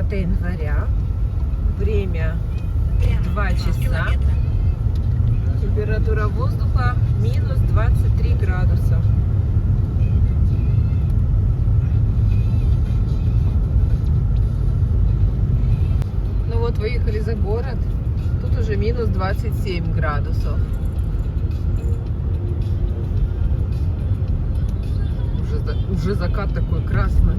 10 января. Время 2 часа. Температура воздуха минус 23 градуса. Ну вот, выехали за город. Тут уже минус 27 градусов. Уже закат такой красный.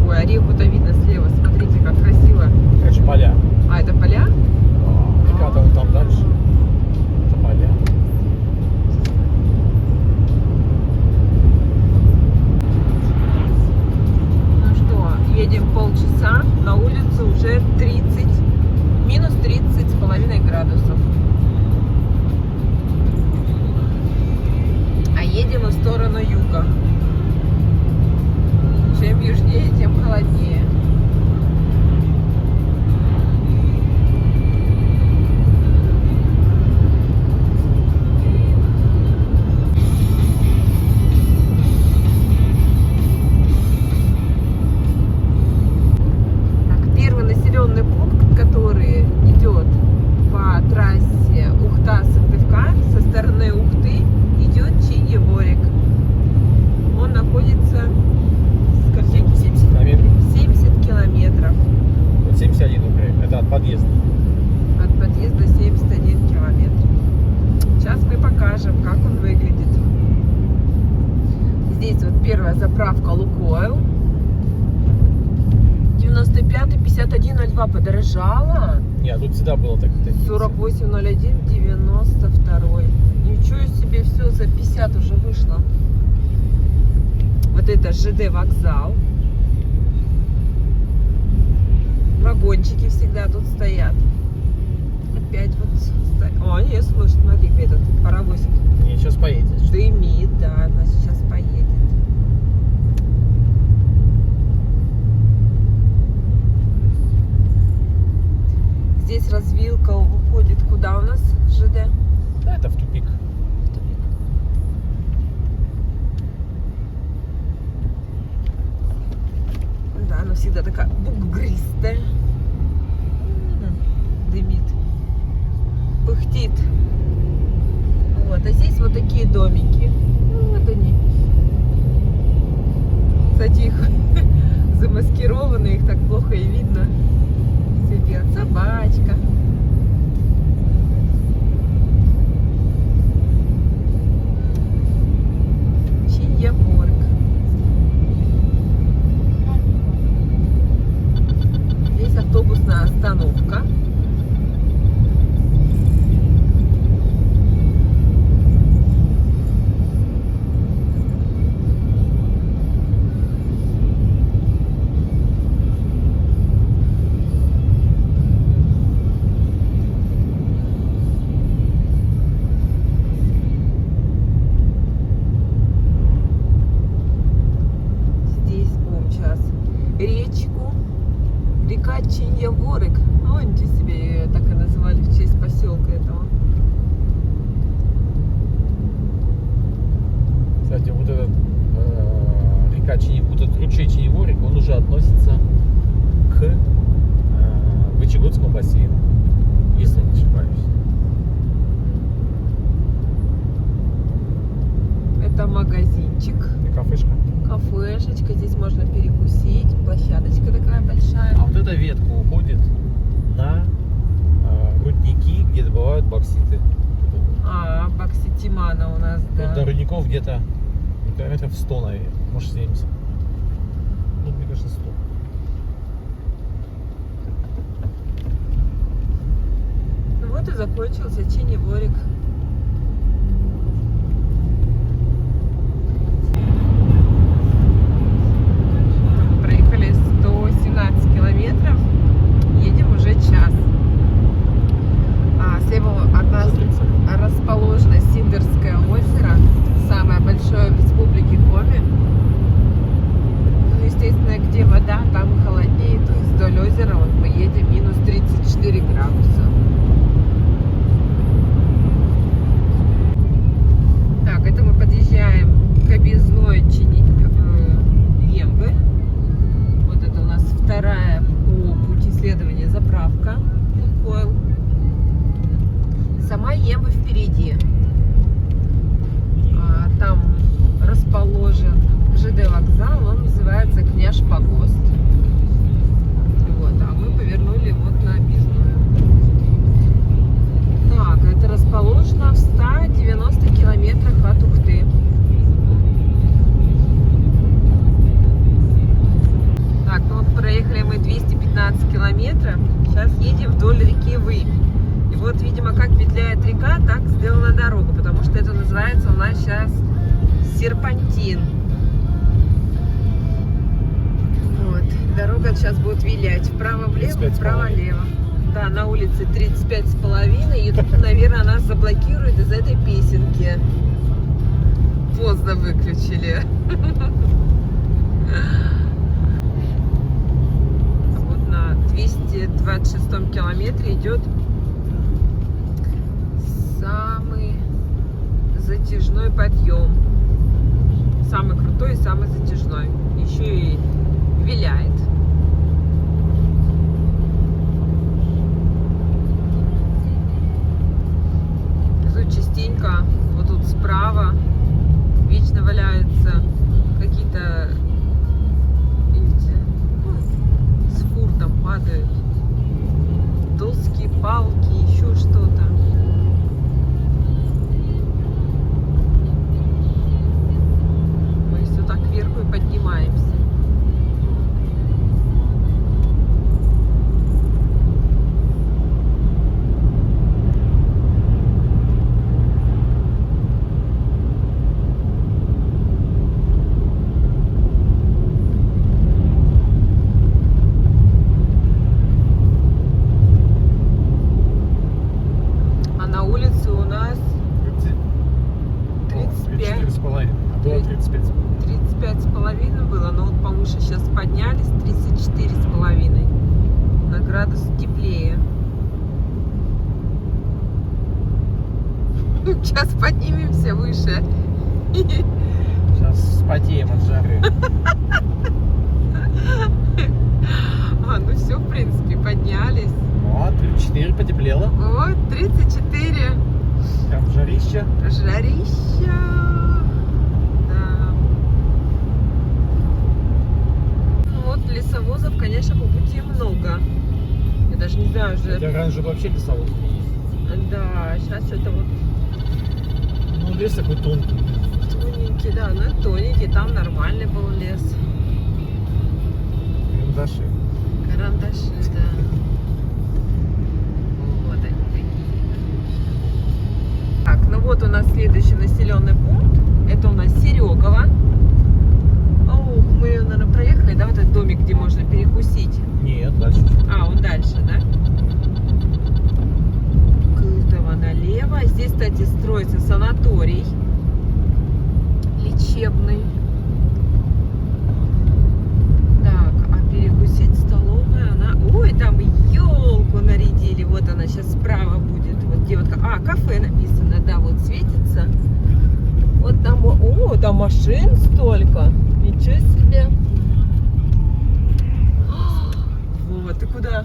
Ой, Ореху-то видно слева. Смотрите, как красиво. Это же поля. А, это поля? Река-то вон там дальше. Это поля. Ну что, едем полчаса, на улице уже 30, минус 30 с половиной градусов. А едем мы в сторону юга. Чем южнее, тем холоднее. Пункт, который идет по трассе Ухта-Сыктывкар, со стороны Ухты идет Чиньеворик. Он находится, скажите, 70 километров. 70 километров. Вот 71 уже. Это от подъезда. От подъезда 71 километр. Сейчас мы покажем, как он выглядит. Здесь вот первая заправка Лукойл. 95-й, 51-02 подорожала. Нет, тут всегда было так. 48-01, 92-й. Ничего себе, все за 50 уже вышло. Вот это ЖД вокзал. Вагончики всегда тут стоят. Опять вот стоят. О, нет, слушай, смотри, этот паровозик Не, сейчас поедет. дымит, да, она сейчас поедет. Здесь развилка уходит куда у нас, ЖД? Да, это в тупик. Да, она всегда такая бугристая. Дымит. Пыхтит. Вот, а здесь вот такие домики. Ну, вот они. Кстати, их замаскированы, их так плохо и видно. Сидит собачка. Чиньеворик. Здесь автобусная остановка. Речку, река Чиньеворик. Вон себе ее так и назвали в честь поселка этого. Кстати, вот этот река Чиньеворик, вот этот ручей Чиньеворик, он уже относится к Вычегодскому бассейну, если не ошибаюсь. Это магазинчик, И кафешка. кафешечка. Здесь можно перекусить. Площадочка такая большая. А вот эта ветка уходит на рудники, где добывают бокситы. А, Бокситимана у нас, Вот да. до рудников где-то километров 100, наверное, может 70. Ну, мне кажется, 100. Ну вот и закончился Чиньеворик. Проехали 117 километров. Едем уже час. Слева от нас расположено Синдерское озеро. озера, вот мы едем минус 34 градуса. Так, это мы подъезжаем к объездной Емвы. Вот это у нас вторая по пути следования заправка Лукойл. Сама Емва впереди. Там расположен ЖД вокзал, он называется Княж Погост. Вот, а мы повернули вот на объездную. Так, это расположено в 190 километрах от Ухты. Так, ну вот проехали мы 215 километров. Сейчас едем вдоль реки Выпь. И вот, видимо, как петляет река, так сделана дорога, потому что это называется у нас сейчас серпантин. Вот, дорога сейчас будет вилять вправо-влево, вправо-лево. Да, на улице 35,5, и тут, наверное, нас заблокируют из этой песенки. Поздно выключили. Вот на 226 километре идет самый затяжной подъем. Самый крутой и самый затяжной. Еще и виляет. Тут частенько, вот тут справа, вечно валяются какие-то, видите, с фур там падают. Доски, палки, еще что-то. Так кверху и поднимаемся. А на улице у нас 35. 34,5. А было 35. 35,5 было, но вот повыше сейчас поднялись, 34,5 на градус теплее. Сейчас поднимемся выше. Сейчас вспотеем от жары. Ну все, в принципе, поднялись. Вот, 34 потеплело. Вот, 34. Прям жарища. Жарища. Лесовозов, конечно, по пути много. Я даже не знаю уже. Хотя раньше вообще лесовоз не ездил. Да, сейчас что-то вот. Ну, лес такой тонкий. Тоненький, да, ну тоненький, там нормальный был лес. Карандаши. Карандаши, да. Вот они такие. Так, ну вот у нас следующий населенный пункт. Это у нас Серегово. Мы, наверное, проехали, да, вот этот домик, где можно перекусить? Нет, дальше. Он дальше, да? Кылтово налево. Здесь, кстати, строится санаторий лечебный. Так, а перекусить столовая, она... Ой, там елку нарядили. Вот она сейчас справа будет. Вот где вот... кафе написано, да, вот светится. Вот там... О, там машин столько. Ничего себе. Вова, ты куда?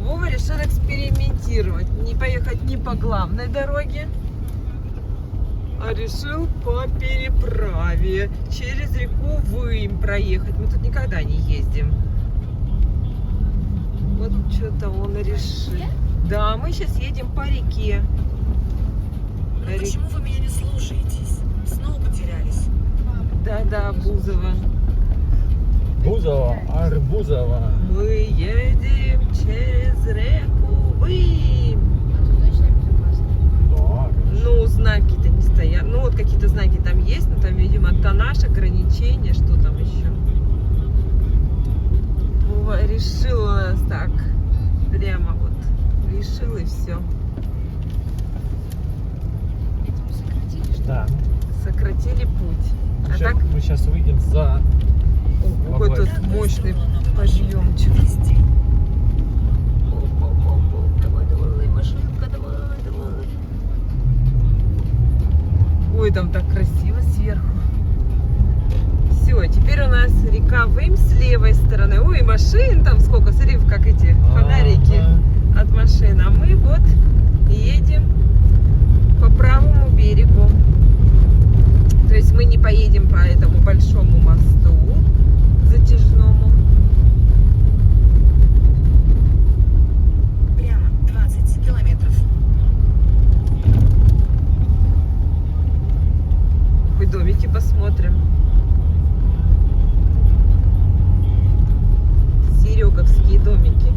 Вова решил экспериментировать. Не поехать не по главной дороге, а решил по переправе через реку Вымь проехать. Мы тут никогда не ездим. Вот что-то он решил. Да, мы сейчас едем по реке. Почему вы меня не слушаетесь? Снова потерялись. Да, Бузова. Бузова, Арбузова. Мы едем через реку Вымь. Да, Ну, знаки-то не стоят. Ну, вот какие-то знаки там есть, но там, видимо, тоннаж, ограничения, что там еще. Вова решил у нас так. Прямо вот. Решил и все. Да. Сократили путь. А так, Мы сейчас выйдем за... какой тут мощный Подъемчик. Весь день. Давай, давай, машинка, давай, давай. Ой, там так красиво сверху. Все, теперь у нас река Вымь с левой стороны. Ой, машин там сколько, смотри, как эти фонарики от машин. А мы вот едем по правому берегу. То есть мы не поедем по этому большому мосту затяжному. Прямо 20 километров. Хоть домики посмотрим. Сереговские домики.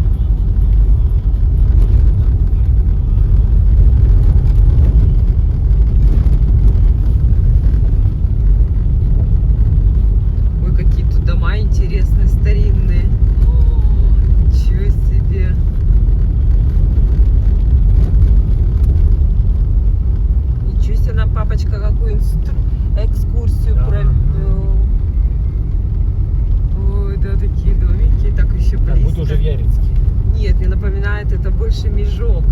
Ой, какие тут дома интересные, старинные. Ничего себе. Ничего себе, нам папочка какую экскурсию Да. провел. Ой, да, такие домики, так еще Как близко. будто уже в Ярицке. Нет, мне напоминает это больше Межок.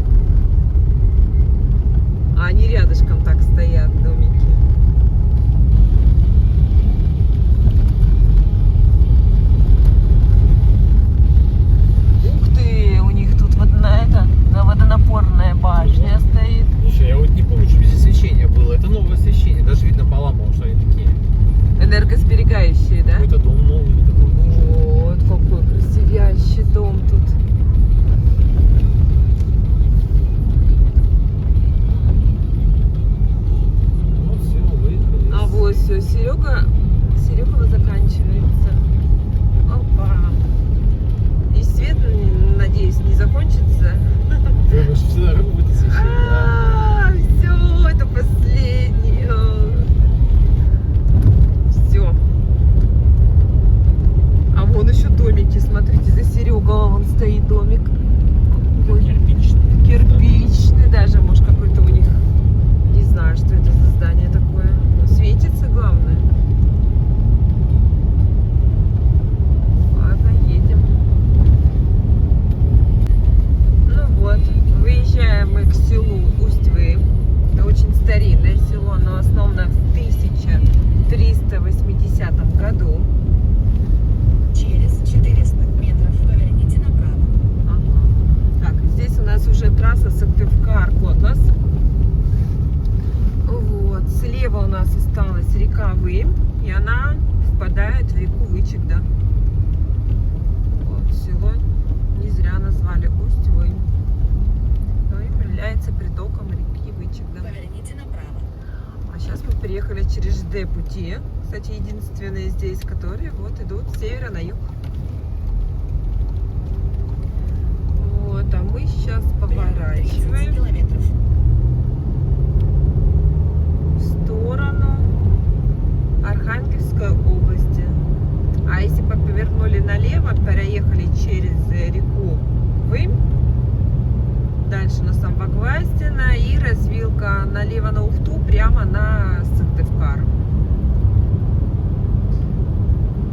А они рядышком так стоят, домики. Ух ты, у них тут водонапорная башня стоит. Слушай, я вот не помню, что без освещения было. Это новое освещение. Даже видно по лампам, что они такие. Энергосберегающие, да? Какой-то дом новый или какой-то. Вот какой красивящий дом тут. Вот все, выехали. А вот все, Серегова заканчивается. Опа. И свет, надеюсь, не закончится. Думаешь, всю дорогу будет освещение. Все, это последний. Все. А вон еще домики, смотрите, за Серегова вон стоит домик. Да. Ой, Кирпичный. кирпичный даже, может, какой-то у них. Не знаю, что это за здание такое. Но светится, главное. Ладно, едем. Ну вот, выезжаем мы к селу Усть-Вым. Это очень старинное село, оно основано в 1380 году. Через 400 метров поверните направо. Ага. Так, здесь у нас уже трасса Сыктывкар-Котлас. Вот, слева у нас осталась река Вымь, и она впадает в реку Вычегда. Вот, село не зря назвали Усть-Вым. Вымь является притоком реки Вычегда. Поверните направо. А сейчас мы приехали через ЖД-пути. Кстати, единственные здесь, которые вот идут с севера на юг. Вот, а мы сейчас Прямо 30 поворачиваем километров. в сторону Архангельской области. А если бы повернули налево, проехали через реку Вымь, дальше на Самбогваздино и развилка налево на Ухту, прямо на Сыктывкар.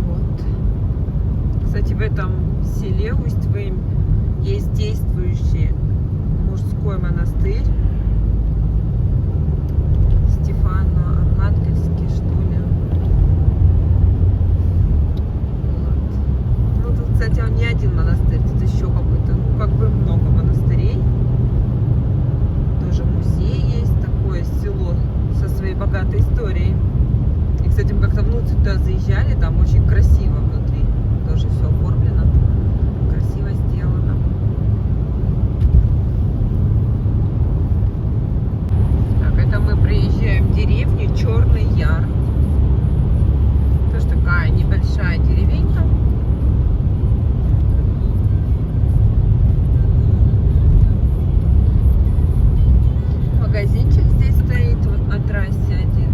Вот. Кстати, в этом селе Усть-Вым есть действующий мужской монастырь. Стефано-Архангельский, что ли. Вот. Ну, тут, кстати, он не один монастырь, тут еще какой-то, ну, как бы много монастырей. Тоже музей есть, такое село со своей богатой историей. И, кстати, мы как-то внутрь туда заезжали, там очень красиво внутри. Тоже все оформлено, красиво сделано. Так, это мы приезжаем в деревню Черный Яр. Тоже такая небольшая деревенька. Магазинчик здесь стоит вот на трассе один.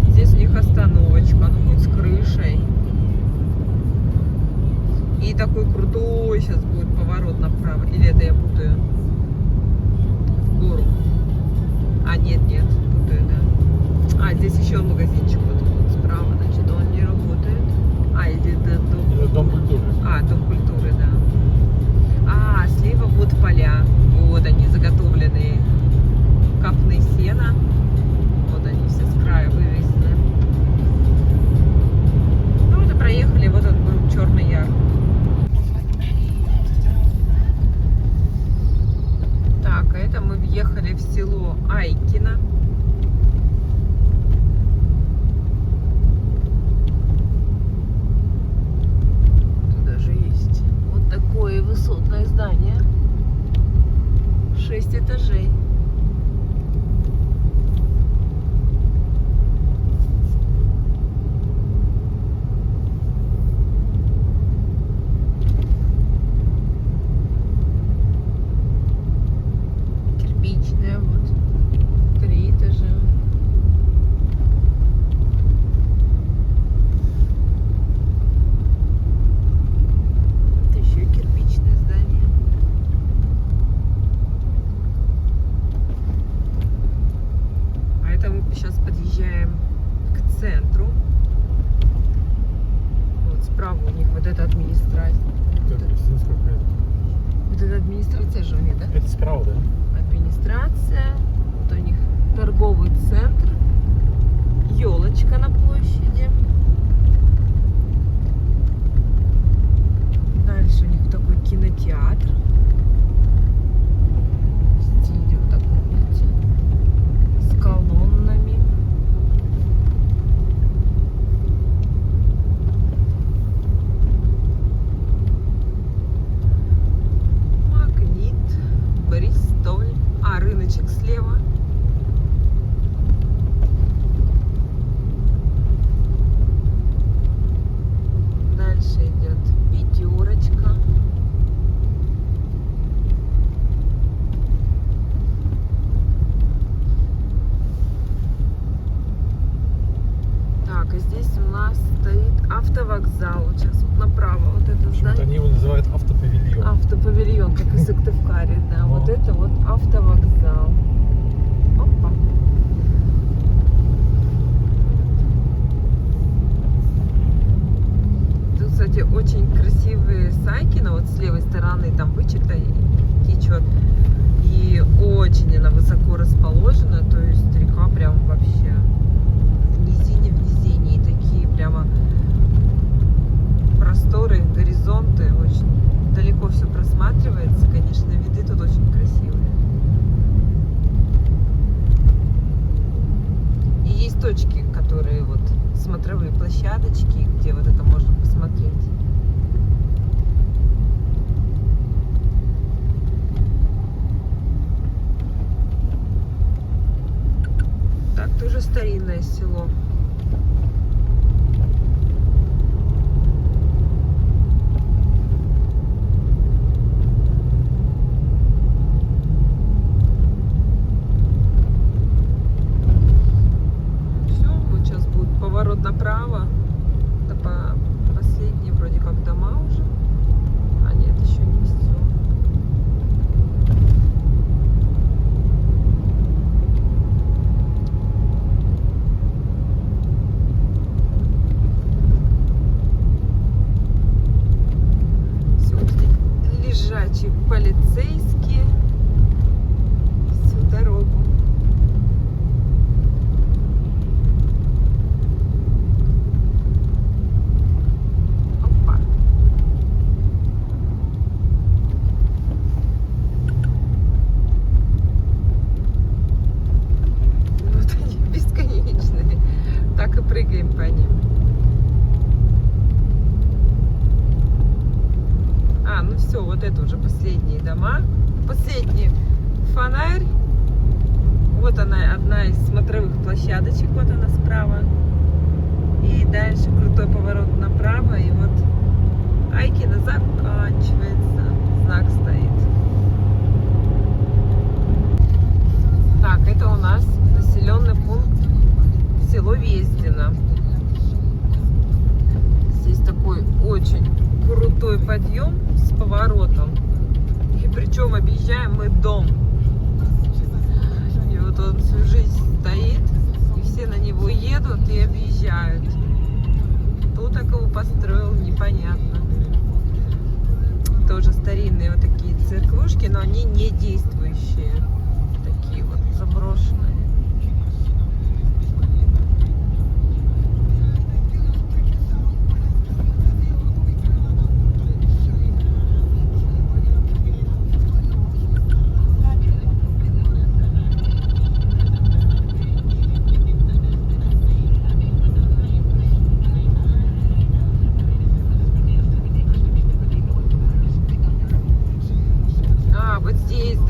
Здесь у них остановочка, ну хоть с крышей. И такой крутой сейчас будет поворот направо. Или это я путаю? В гору. А, нет, путаю, да. А, здесь еще магазинчик вот справа, значит, он не работает. А, или это дом. Дом село Айкино. Тут даже есть вот такое высотное здание. 6 этажей. Кирпичная вот. 3 этажа. Это еще кирпичное здание. А это мы сейчас подъезжаем к центру. Вот справа у них вот эта администрация. Это гостиница какая-то. Вот эта администрация же у них, да? Это справа, да? Администрация. Вот у них торговый центр. Елочка на площади. Дальше у них такой кинотеатр. В стиле вот таком, видите, с колоннами. Магнит, Бристоль. А, рыночек слева. Дальше идет пятерочка. Так, и здесь у нас стоит автовокзал. Вот сейчас вот направо вот это Почему-то здание. они его называют автопавильон. Автопавильон, как и Сыктывкаре, да. Вот О. это вот автовокзал. Опа. Тут, кстати, очень красивые Сайкино. Вот с левой стороны там вычета течет. И очень она высоко расположена. То есть река прям вообще в низине. И такие прямо просторы, горизонты. Очень далеко все просматривается. Конечно, виды тут очень красивые. И есть точки, которые вот смотровые площадочки, где вот это можно посмотреть. Так, тоже старинное село. Все, вот сейчас будет поворот направо. Это последние вроде как дома уже. А нет, еще не все. Все, лежачие полицейские всю дорогу. Опа. Вот они бесконечные. Так и прыгаем по ним. А, ну все, вот это уже последние дома. Последний фонарь. Вот она, одна из смотровых площадочек. Вот она справа. И дальше крутой поворот направо. И вот Айкино заканчивается. Знак стоит. Так, это у нас населенный пункт село Вездино. Здесь такой очень крутой подъем с поворотом. И причем объезжаем мы дом. И вот он всю жизнь стоит, и все на него едут и объезжают. Кто так его построил, непонятно. Тоже старинные вот такие церквушки, но они не действующие. Такие вот заброшенные.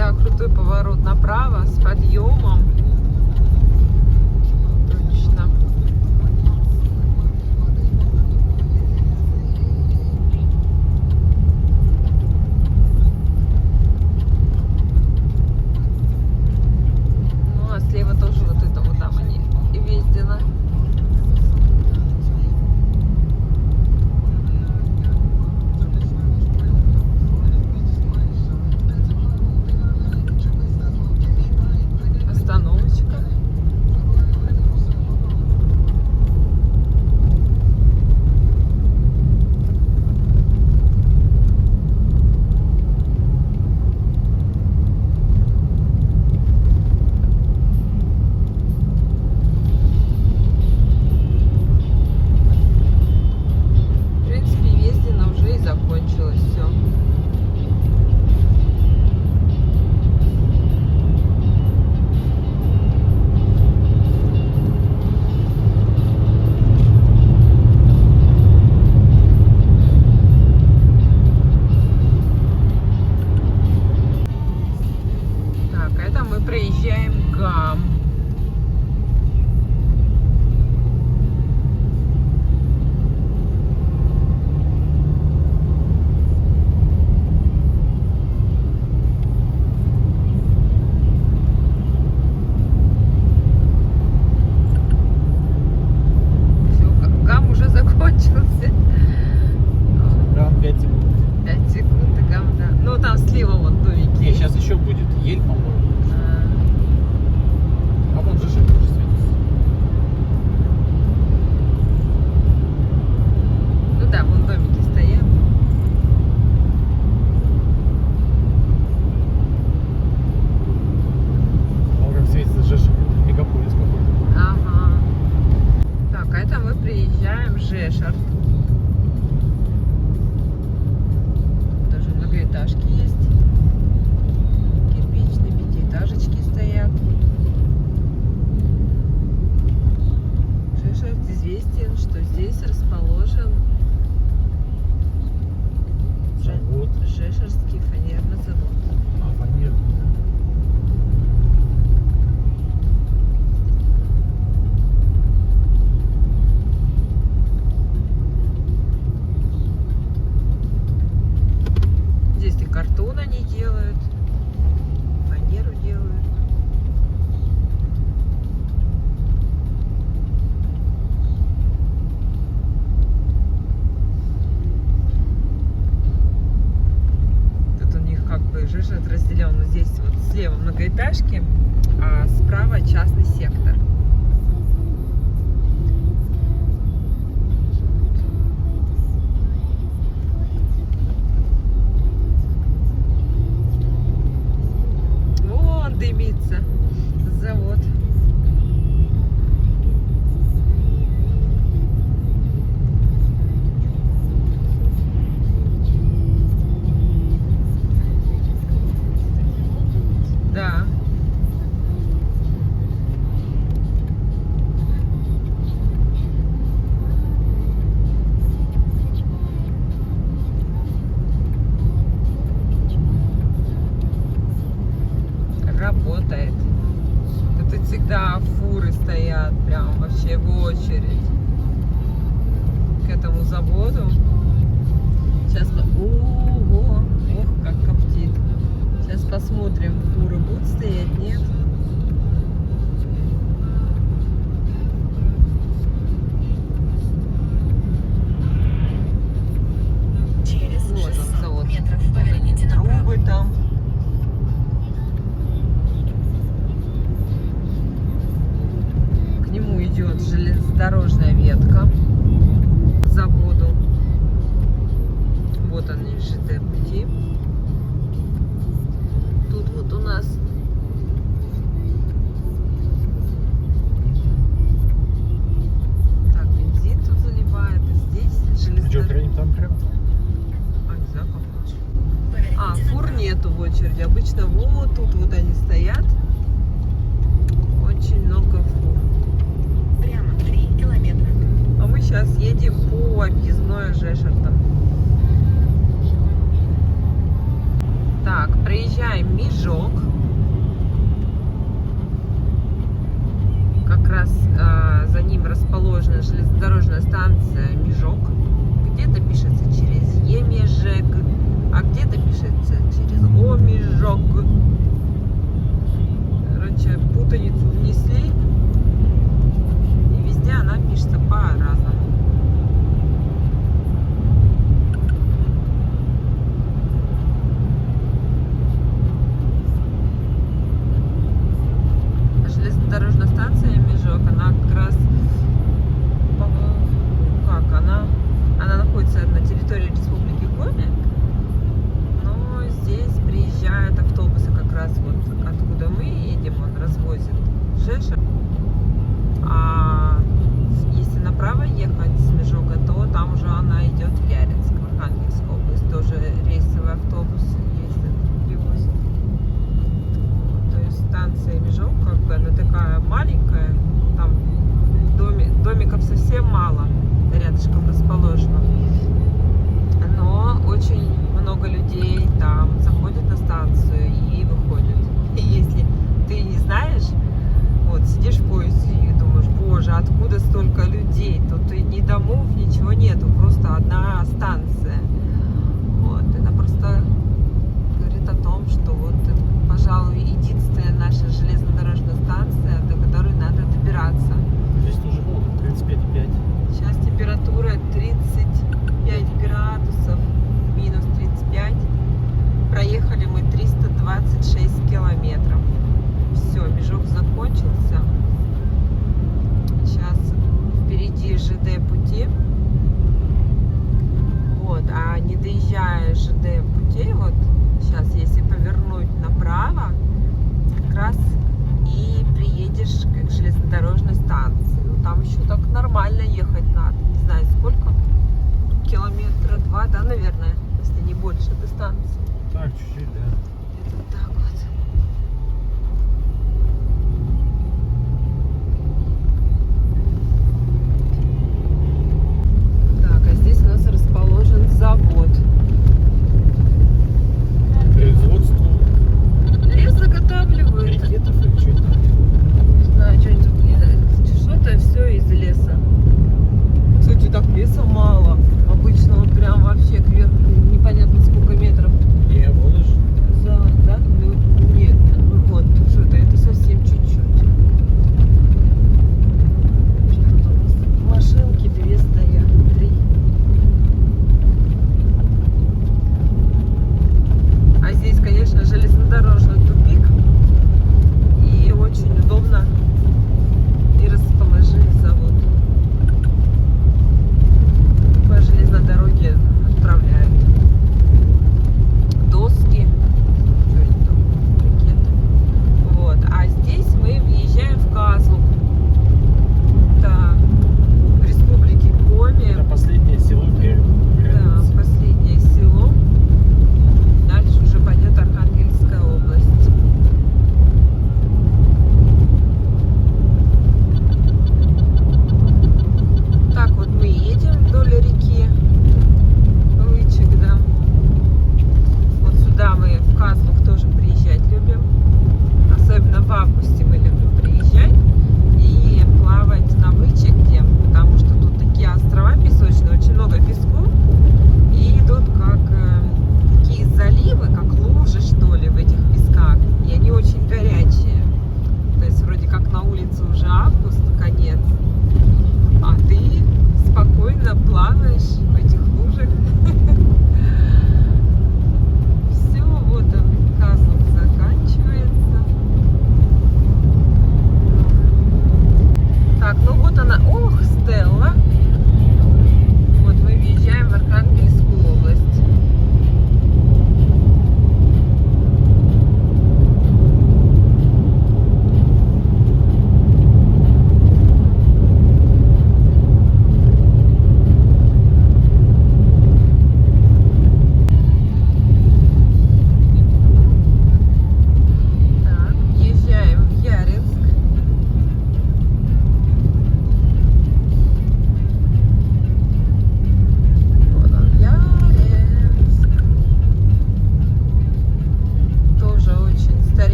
Да, крутой поворот направо с подъемом. Точно. Ну, а слева тоже вот это вот там они и Вездина. Остановочка. В принципе, Вездина уже и закончилось все. Так, это мы проезжаем ГАМ. Все, ГАМ уже закончился. Прям 5 секунд. 5 секунд и ГАМ, да. Ну, там слева вот домики. Не, сейчас еще будет ель, по-моему. А, А вон же тоже светится. Ну да, вон домики стоят. Он как светится Жешев, мегаполис какой-то. Ага. Так, а это мы приезжаем в Жешер. Даже многоэтажки есть. Кирпичные пятиэтажечки стоят. Жешер известен, что здесь расположен Завод. Жешерский фанерный завод. А, фанер. Здесь и картон они делают, фанеру делают. Тут у них как бы Жешер разделен. Вот здесь вот слева многоэтажки, а справа частный сектор. Вон дымится завод. Да. Работает. Тут всегда фуры стоят, прям вообще в очередь к этому заводу. Сейчас, ого, ох, как коптит. Сейчас посмотрим, фуры будут стоять, нет? Через Вот он, 600 завод. метров поверните направо. Трубы там. К нему идет железнодорожная ветка к заводу. Вот они, ЖД пути. Тут вот у нас так, бензин тут заливает, и здесь Что, железнодорожная. храним там прям? А, не знаю, как лучше. Поверните А, фур направо. нету в очереди. Обычно вот тут вот они стоят. Очень много фур. Прямо 3 километра. А мы сейчас едем по объездной Жешер там. Так, проезжаем приезжаем в Межок. Как раз за ним расположена железнодорожная станция Межок. Где-то пишется через Емежек, а где-то пишется через Омежок. Короче, путаницу внесли, и везде она пишется по-разному. Железнодорожная станция Межок, она как раз, она находится на территории Республики Коми, но здесь приезжают автобусы как раз вот откуда мы едем, он развозит Жеша. А если направо ехать с Межога, то там уже она идет в Яринск, в Архангельскую область, тоже рейсовый автобус ездит, привозит. То есть станция Межок, как бы она такая маленькая, там домиков совсем мало, рядышком расположено. Но очень много людей там заходят на станцию и выходят. И если ты не знаешь, вот сидишь в поезде и думаешь, боже, откуда столько людей? Тут и ни домов, ничего нету, просто одна станция. Вот, это просто говорит о том, что вот это, пожалуй, единственная наша железнодорожная станция, до которой надо добираться. Здесь тоже холодно, 35,5. Сейчас температура 35 градусов, минус 35. Проехали мы 326 километров. Все, Межок закончился. Сейчас впереди ЖД пути. Вот, а не доезжая ЖД путей, вот сейчас, если повернуть направо, как раз и приедешь к железнодорожной станции. Ну, там еще так нормально ехать надо. Не знаю, сколько. Километра 2, да, наверное, если не больше до станции. Так, чуть-чуть, да. Это так вот. Так, а здесь у нас расположен завод. Производство Лес заготавливают. брикетов или что это? Не знаю, что-нибудь тут. Что-то все из леса. Кстати, так леса мало. Обычно вот прям вообще кверху непонятно сколько метров. Не, вон же. Да? Ну, нет. Ну вот, что-то, это совсем чуть-чуть. Что тут у нас? Машинки 2 стоят, 3. А здесь, конечно, железнодорожный тупик. И очень удобно и расположили завод. По железной дороге отправляют доски, что-нибудь там, брикеты. Вот. А здесь мы въезжаем в Казлу. Да, в Республике Коми. Это последнее село Да, последнее село. Дальше уже пойдет Архангельская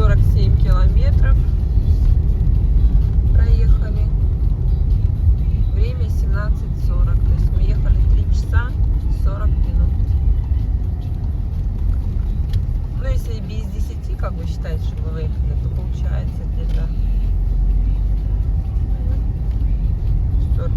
347 километров проехали. Время 17:40. То есть мы ехали 3 часа 40 минут. Ну, если без 10, как вы считаете, что вы выехали, то получается где-то 45.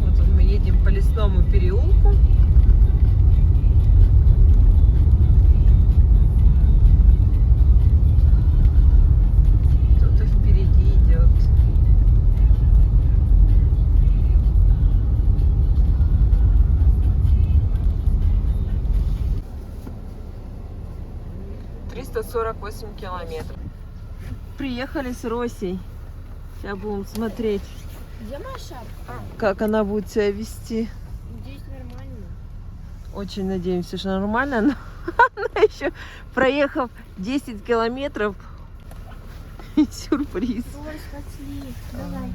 Вот мы едем по лесному переулку. Кто-то впереди идет. «348 километров». Приехали с Росей. Сейчас будем смотреть, Где Маша? как она будет себя вести. Здесь нормально. Очень надеемся, что нормально. Но она еще, проехав 10 километров, сюрприз. Ой, спасли. Давай.